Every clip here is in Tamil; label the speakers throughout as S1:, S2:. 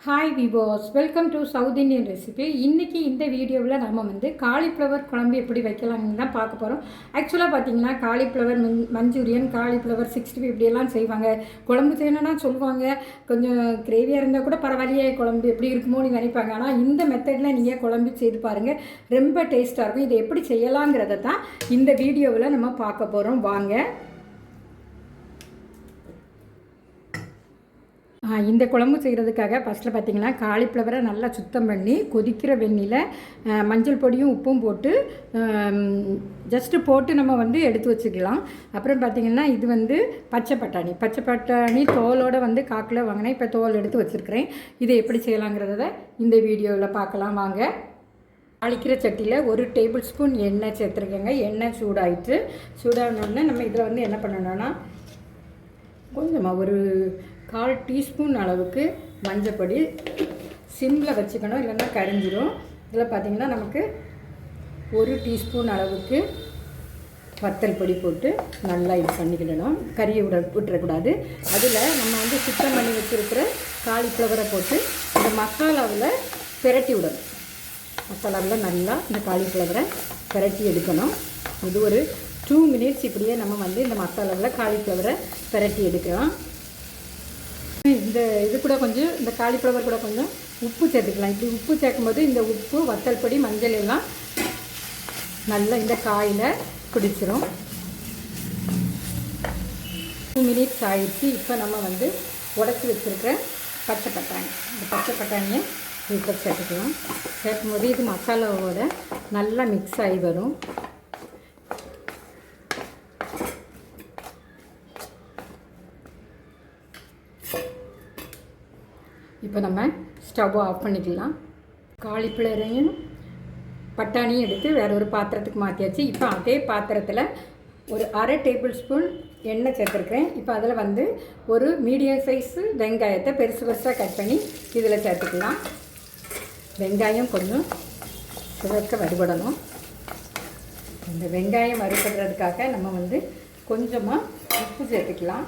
S1: ஹாய் விவோஸ், welcome to South Indian recipe. இன்றைக்கி இந்த வீடியோவில் நம்ம வந்து காலிஃப்ளவர் குழம்பு எப்படி வைக்கலாம்னு தான் பார்க்க போகிறோம். ஆக்சுவலாக பார்த்தீங்கன்னா காலிஃப்ளவர் மஞ்சூரியன், காலிஃப்ளவர் 65 இப்படியெல்லாம் செய்வாங்க. குழம்பு செய்யணும்னா சொல்லுவாங்க, கொஞ்சம் கிரேவியாக இருந்தால் கூட பரவாயில்லையே, குழம்பு எப்படி இருக்குமோன்னு நினைப்பாங்க. ஆனால் இந்த மெத்தடில் நீங்கள் குழம்பு செய்து பாருங்கள், ரொம்ப டேஸ்ட்டாக இருக்கும். இதை எப்படி செய்யலாங்கிறத தான் இந்த வீடியோவில் நம்ம பார்க்க போகிறோம். வாங்க. இந்த குழம்பு செய்கிறதுக்காக ஃபஸ்ட்டில் பார்த்திங்கன்னா காலிஃப்ளவரை நல்லா சுத்தம் பண்ணி கொதிக்கிற வெந்நியில் மஞ்சள் பொடியும் உப்பும் போட்டு ஜஸ்ட்டு போட்டு நம்ம வந்து எடுத்து வச்சுக்கலாம். அப்புறம் பார்த்திங்கன்னா இது வந்து பச்சை பட்டாணி தோலோடு வந்து காக்கில் வாங்கினேன். இப்போ தோல் எடுத்து வச்சுருக்கிறேன். இதை எப்படி செய்யலாங்கிறத இந்த வீடியோவில் பார்க்கலாம். வாங்க. தாளிக்கிற சட்டியில் 1 டேபிள் ஸ்பூன் எண்ணெய் சேர்த்துருக்கேங்க. எண்ணெய் சூடானோடனே நம்ம இதில் வந்து என்ன பண்ணணும்னா கொஞ்சமாக ஒரு 1/4 டீஸ்பூன் அளவுக்கு மஞ்சப்பொடி சிம்மில் வச்சுக்கணும், இல்லைன்னா கரைஞ்சிடும். இதில் பார்த்திங்கன்னா நமக்கு 1 டீஸ்பூன் அளவுக்கு வத்தல் பொடி போட்டு நல்லா இது பண்ணிக்கிடணும். கறியை விட்டுறக்கூடாது. அதில் நம்ம வந்து சுத்தம் பண்ணி வச்சுருக்கிற காலிஃப்ளவரை போட்டு இந்த மசாலாவில் பிரட்டி விடணும். மசாலாவில் நல்லா இந்த காலிஃப்ளவரை பிரட்டி எடுக்கணும். இது ஒரு 2 மினிட்ஸ் இப்படியே நம்ம வந்து இந்த மசாலாவில் காலிஃப்ளவரை பிரட்டி எடுக்கலாம். இது கூட கொஞ்சம் இந்த காலிஃப்ளவர் கூட கொஞ்சம் உப்பு சேர்த்துக்கலாம். இப்படி உப்பு சேர்க்கும்போது இந்த உப்பு, வத்தல் பொடி, மஞ்சள் எல்லாம் நல்லா இந்த காயில் பிடிச்சிரும். 2 மினிட்ஸ் ஆயிடுச்சு. இப்போ நம்ம வந்து உடச்சி வச்சுருக்கிற பச்சை பட்டாணியை இப்போ சேர்த்துக்கலாம். சேர்க்கும்போது இது மசாலாவோட நல்லா மிக்ஸ் ஆகி வரும். இப்போ நம்ம ஸ்டவ் ஆஃப் பண்ணிக்கலாம். காலிஃப்ளவரையும் பட்டாணியும் எடுத்து வேறு ஒரு பாத்திரத்துக்கு மாற்றியாச்சு. இப்போ அதே பாத்திரத்தில் ஒரு 1/2 டேபிள் ஸ்பூன் எண்ணெய் சேர்த்துருக்கேன். இப்போ அதில் வந்து ஒரு மீடியம் சைஸு வெங்காயத்தை பெருசாக கட் பண்ணி இதில் சேர்த்துக்கலாம். வெங்காயம் கொஞ்சம் சிவக்க வறுபடணும். இந்த வெங்காயம் வறுபடுறதுக்காக நம்ம வந்து கொஞ்சமாக உப்பு சேர்த்துக்கலாம்.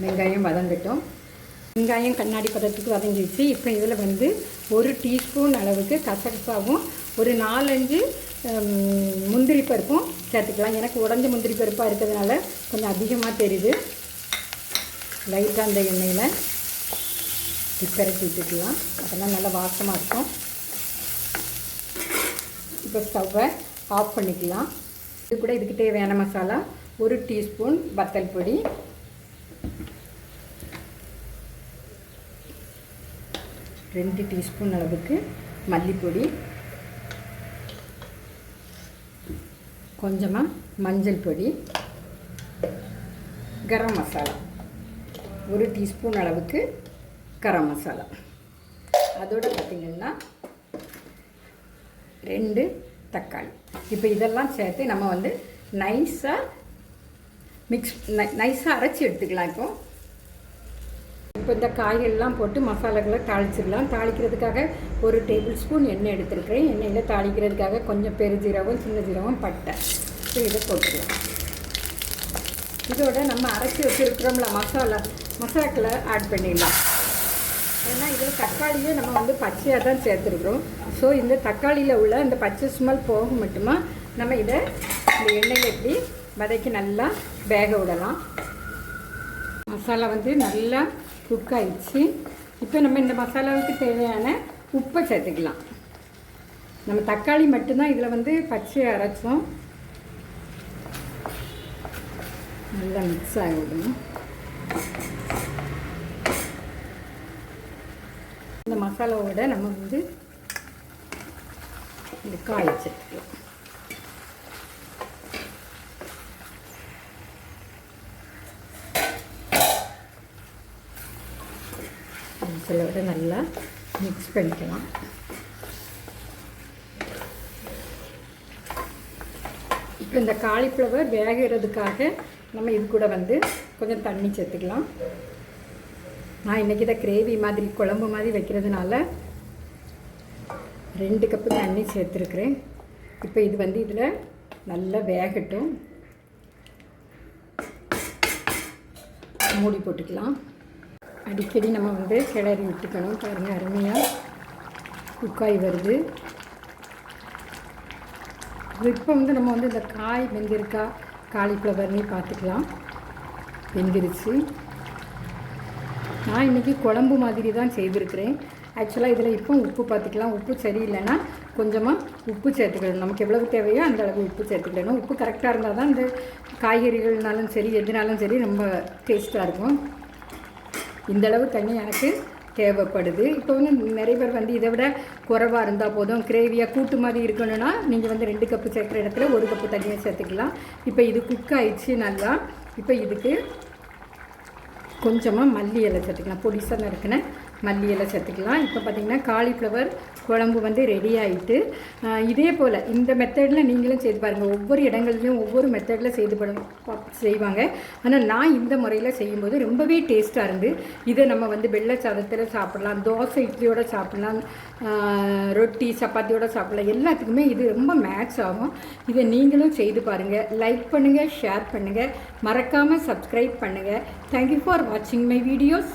S1: வெங்காயம் வதங்கட்டும். வெங்காயம் கண்ணாடி பதத்துக்கு வதங்கிடுச்சு. இப்போ இதில் வந்து 1 டீஸ்பூன் அளவுக்கு கசகசாவும் ஒரு 4-5 முந்திரி பருப்பும் சேர்த்துக்கலாம். எனக்கு உடஞ்ச முந்திரி பருப்பாக இருக்கிறதுனால கொஞ்சம் அதிகமாக தெரியுது. லைட்டாக அந்த எண்ணெயில் பிரட்டி விட்டுக்கலாம். அதெல்லாம் நல்லா வாசமாக இருக்கும். இப்போ ஸ்டவ்வை ஆஃப் பண்ணிக்கலாம். இது கூட இதுக்கு தேவையான மசாலா 1 டீஸ்பூன் வத்தல் பொடி, 2 டீஸ்பூன் அளவுக்கு மல்லிப்பொடி, கொஞ்சமாக மஞ்சள் பொடி, கரம் மசாலா 1 டீஸ்பூன் அளவுக்கு கரம் மசாலா. அதோடு பார்த்திங்கன்னா 2 தக்காளி. இப்போ இதெல்லாம் சேர்த்து நம்ம வந்து நைஸாக அரைச்சி எடுத்துக்கலாம். இப்போ இந்த காய்கள்லாம் போட்டு மசாலாக்களை தாளிச்சிடலாம். தாளிக்கிறதுக்காக 1 டேபிள் ஸ்பூன் எண்ணெய் எடுத்துருக்கிறேன். எண்ணெயில் தாளிக்கிறதுக்காக கொஞ்சம் பெருஜீரகம், சின்ன ஜீரகம், பட்டை இதை போட்டுக்கலாம். இதோட நம்ம அரைச்சி வச்சுருக்கிறோம்ல மசாலாக்களை ஆட் பண்ணிடலாம். ஏன்னா இதில் தக்காளியே நம்ம வந்து பச்சையாக தான் சேர்த்துருக்குறோம். ஸோ இந்த தக்காளியில் உள்ள இந்த பச்சை ஸ்மெல் போக மட்டுமா நம்ம இதை இந்த எண்ணெயில் எப்படி வதக்கி நல்லா வேக விடலாம். மசாலா வந்து நல்லா குக் ஆகிடுச்சு. இப்போ நம்ம இந்த மசாலாவுக்கு தேவையான உப்பை சேர்த்துக்கலாம். நம்ம தக்காளி மட்டும்தான் இதில் வந்து பச்சையை அரைச்சோம். நல்லா மிக்ஸ் ஆகிவிடணும். இந்த மசாலாவோட நம்ம வந்து இந்த காயை சேர்த்துக்கலாம். மசாலாவோட நல்லா மிக்ஸ் பண்ணிக்கலாம். இப்போ இந்த காலிஃப்ளவர் வேகிறதுக்காக நம்ம இது கூட வந்து கொஞ்சம் தண்ணி சேர்த்துக்கலாம். நான் இன்றைக்கி இதை கிரேவி மாதிரி குழம்பு மாதிரி வைக்கிறதுனால 2 கப்பு தண்ணி சேர்த்துருக்குறேன். இப்போ இது வந்து இதில் நல்லா வேகட்டும். மூடி போட்டுக்கலாம். அடிக்கடி நம்ம வந்து கிளறி விட்டுக்கணும். பாருங்கள், அருமையாக குக்காய் வருது. இப்போ வந்து நம்ம வந்து இந்த காய் வெந்திருக்கா காலிஃப்ளவர்னு பார்த்துக்கலாம். வெந்திருச்சு. நான் இன்றைக்கி குழம்பு மாதிரி தான் செய்திருக்கிறேன். ஆக்சுவலாக இதில் இப்போ உப்பு பார்த்துக்கலாம். உப்பு சரியில்லைன்னா கொஞ்சமாக உப்பு சேர்த்துக்கணும். நமக்கு எவ்வளவு தேவையோ அந்த அளவு உப்பு சேர்த்துக்கணும். உப்பு கரெக்டாக இருந்தால் தான் இந்த காய்கறிகள்னாலும் சரி எதுனாலும் சரி ரொம்ப டேஸ்ட்டாக இருக்கும். இந்தளவு தண்ணி எனக்கு தேவைப்படுது. இப்போ வந்து நிறைய பேர் வந்து இதை விட குறைவாக இருந்தால் போதும், கிரேவியாக கூட்டு மாதிரி இருக்கணும்னா நீங்கள் வந்து 2 கப்பு சேர்க்குற இடத்துல 1 கப்பு தண்ணியை சேர்த்துக்கலாம். இப்போ இது குக் ஆயிடுச்சு நல்லா. இப்போ இதுக்கு கொஞ்சமாக மல்லி இலை சேர்த்துக்கலாம். பொடிசாக நறுக்கின மல்லி இலை சேர்த்துக்கலாம். இப்போ பார்த்திங்கன்னா காலிஃப்ளவர் குழம்பு வந்து ரெடி ஆகிட்டு, இதே போல் இந்த மெத்தடில் நீங்களும் செய்து பாருங்கள். ஒவ்வொரு இடங்கள்லையும் ஒவ்வொரு மெத்தடில் செய்வாங்க. ஆனால் நான் இந்த முறையில் செய்யும்போது ரொம்பவே டேஸ்ட்டாக இருந்து, இதை நம்ம வந்து வெள்ளை சாதத்தில் சாப்பிட்லாம், தோசை இட்லியோடு சாப்பிட்லாம், ரொட்டி சப்பாத்தியோடு சாப்பிட்லாம். எல்லாத்துக்குமே இது ரொம்ப மேட்ச் ஆகும். இதை நீங்களும் செய்து பாருங்கள். லைக் பண்ணுங்கள், ஷேர் பண்ணுங்கள், மறக்காமல் சப்ஸ்கிரைப் பண்ணுங்கள். தேங்க்யூ ஃபார் வாட்சிங் மை வீடியோஸ்.